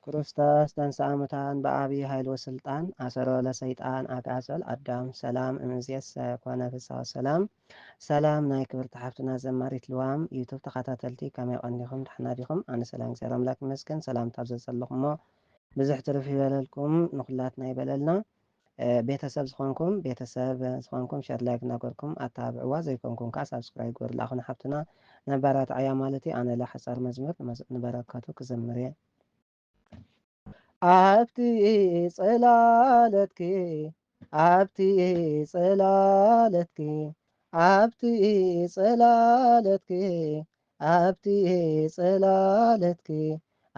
ክርስቶስ ተንሥአ እሙታን በዐቢይ ኃይል ወስልጣን አሰሮ ለሰይጣን አጋሰል አዳም ሰላም እምይእዜሰ ኮነ ፍስሐ ወሰላም። ሰላም ናይ ክብርቲ ሓፍትና ዘማሪት ልዋም ዩቱብ ተኸታተልቲ ከመይ ቀኒኹም ድሕና ዲኹም? ኣነ ሰላም እግዚአብሔር ኣምላክ ይመስገን። ሰላም ታብዘ ዘለኹሞ ብዙሕ ትርፊ ይበለልኩም ንኩላትና ይበለልና። ቤተሰብ ዝኾንኩም ሸር ላይክ እናገርኩም ኣታብዕዋ ዘይኮንኩም ከዓ ሳብስክራይብ ግበሩ ለኣኹና ሓፍትና ነባራት ዓያ ማለት እዩ። ኣነ ላ ሓፃር መዝሙር ንበረከቱ ክዘምር እየ። ኣብቲ ጽላለትኪ ኣብቲ ጽላለትኪ ኣብቲ ጽላለትኪ ኣብቲ ጽላለትኪ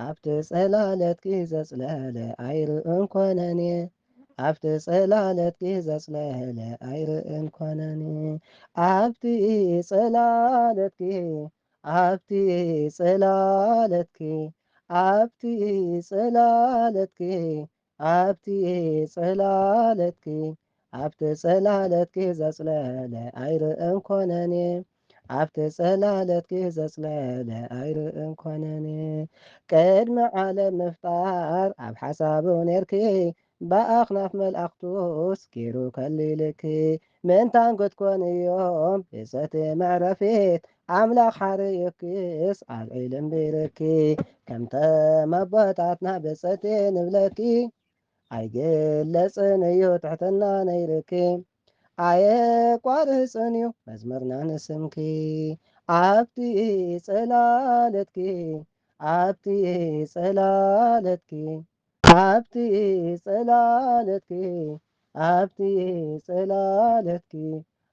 ኣብቲ ጽላለትኪ ዘጽለለ ኣይርእን ኮነኒ ኣብቲ ጽላለትኪ ዘጽለለ ኣይርእን ኮነኒ ኣብቲ ጽላለትኪ ኣብቲ ጽላለትኪ ኣብቲ ጽላለትኪ ኣብቲ ጽላለትኪ ኣብቲ ጽላለትኪ ዘጽለለ ኣይርእን ኮነኒ ኣብቲ ጽላለትኪ ዘጽለለ ኣይርእን ኮነኒ ቅድሚ ዓለም ምፍጣር ኣብ ሓሳቡ ነርኪ ብኣኽናፍ መልኣኽቱስ ጌሩ ከሊልኪ ምንታን ክትኮን እዮም ብፀቲ መዕረፊት ኣምላኽ ሓርዩክስ ኣብ ዒልም ቢርኪ ከምተም ኣቦታትና ብፀቲ ንብለኪ ኣይግለፅን እዩ ትሕትና ነይርኪ ኣየቋርፅን እዩ መዝሙርና ንስምኪ ኣብቲ ጽላለትኪ ኣብቲ ጽላለትኪ ኣብቲ ጽላለትኪ ኣብቲ ጽላለትኪ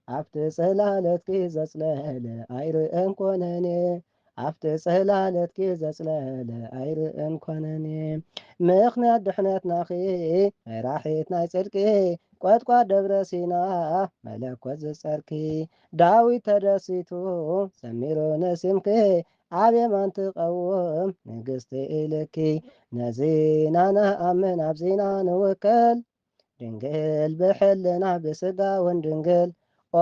ኣብቲ ጽላለትኪ ዘጽለለ ኣይርእን ኮነኒ ኣብቲ ጽላለትኪ ዘጽለለ ኣይርእን ኮነኒ ምኽንያት ድሕነትናኺ መራሒት ናይ ጽድቂ ቆጥቋጥ ደብረ ሲና መለኮት ዝጸርኪ ዳዊት ተደሲቱ ዘሚሩ ንስምኪ ኣብ የማን ትቐውም ንግስቲ ኢልኪ ነዚና ነኣምን ኣብዚና ንውከል ድንግል ብሕልና ብስጋውን ድንግል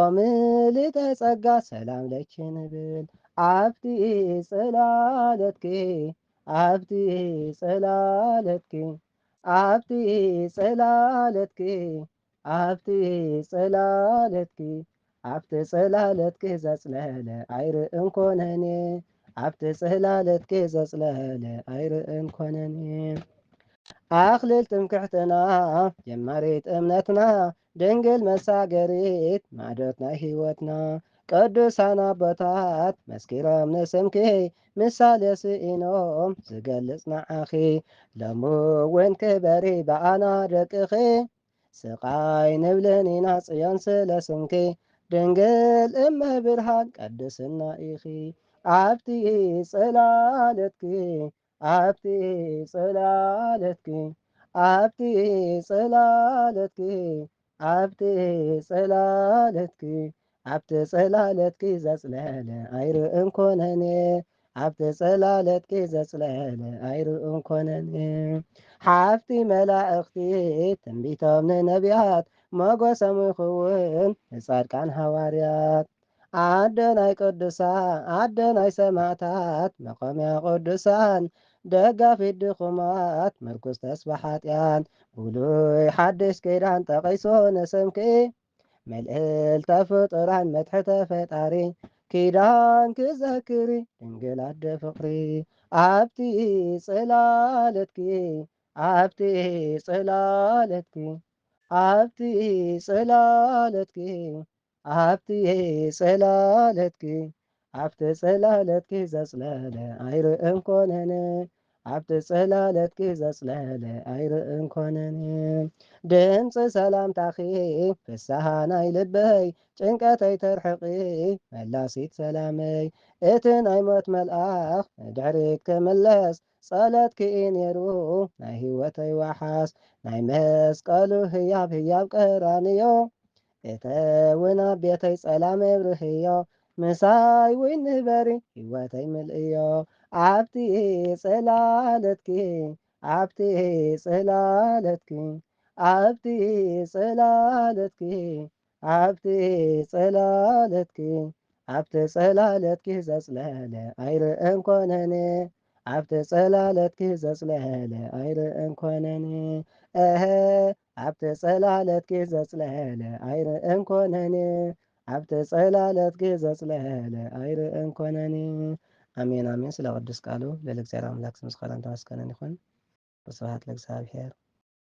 ኦምልተ ጸጋ ሰላም ለኪ ንብል ኣብቲ ጽላለትኪ ኣብቲ ጽላለትኪ ኣብቲ ጽላለትኪ ኣብቲ ጽላለትኪ ኣብቲ ጽላለትኪ ዘጽለለ ኣይርእን ኮነኒ ኣብቲ ጽላለትኪ ዘጽለለ ኣይርእን ኮነኒ ኣኽሊል ትምክሕትና ጀማሪት እምነትና ድንግል መሳገሪት ማዕዶት ናይ ህይወትና ቅዱሳን ኣቦታት መስኪሮም ንስምኪ ምሳሌ ስኢኖም ዝገልጽ ንዓኺ ሎሚ እውን ክበሪ በኣና ደቅኺ ስቓይ ንብልን ኢና ጽዮን ስለ ስምኪ ድንግል እመ ብርሃን ቀድስና ኢኺ ኣብቲ ጽላለትኪ ኣብቲ ጽላለትኪ ኣብቲ ጽላለትኪ ኣብቲ ጽላለትኪ ኣብቲ ጽላለትኪ ዘጽለለ ኣይርእን ኮነኒ ኣብቲ ጽላለትኪ ዘጽለለ ኣይርእን ኮነኒ ሓፍቲ መላእኽቲ ትንቢቶም ንነቢያት ሞገሶም ይኸውን ንጻድቃን ሃዋርያት ኣደ ናይ ቅዱሳን ኣደ ናይ ሰማዕታት መቆምያ ቅዱሳን ደጋፊት ድኹማት ምርኩስ ተስፋ ሓጢያን ብሉይ ሓድሽ ኪዳን ጠቒሱ ንስምኪ መልእልተ ፍጡራን መትሕተ ፈጣሪ ኪዳን ክዘክሪ ድንግል ኣደ ፍቕሪ ኣብቲ ጽላለትኪ ኣብቲ ጽላለትኪ ኣብቲ ጽላለትኪ ኣብቲ ጽላለትኪ ኣብቲ ጽላለትኪ ዘጽለለ ኣይርእን ኮነኒ ኣብቲ ጽላለትኪ ዘጽለለ ኣይርእን ኮነኒ ድምፂ ሰላምታኺ ፍስሓ ናይ ልበይ ጭንቀተይ ተርሕቂ መላሲት ሰላመይ እቲ ናይ ሞት መልኣኽ ድሕሪት ክምለስ ጸሎትኪ ነይሩ ናይ ህይወተይ ዋሓስ ናይ መስቀሉ ህያብ ህያብ ቀራንዮ እተውን ኣብ ቤተይ ጸላም የብርህዮ ምሳይ ወይ ንበሪ ህይወተይ ምልእዮ ኣብቲ ጽላለትኪ ኣብቲ ጽላለትኪ ኣብቲ ጽላለትኪ ኣብቲ ጽላለትኪ ኣብቲ ጽላለትኪ ዘጽለለ ኣይርእን ኮነኒ ኣብቲ ጸላለትኪ ዘጽለለ ኣይርእን ኮነኒ ኣብቲ ጸላለትኪ ዘጽለለ ኣይርእን ኮነኒ ኣብቲ ጸላለትኪ ዘጽለለ ኣይርእን ኮነኒ። ኣሜን ኣሜን። ስለ ቅዱስ ቃሉ ልዕሊ እግዚኣብሔር ኣምላክ ምስ ኮነ ተመስገነን ይኹን። ወስብሐት ለእግዚአብሔር።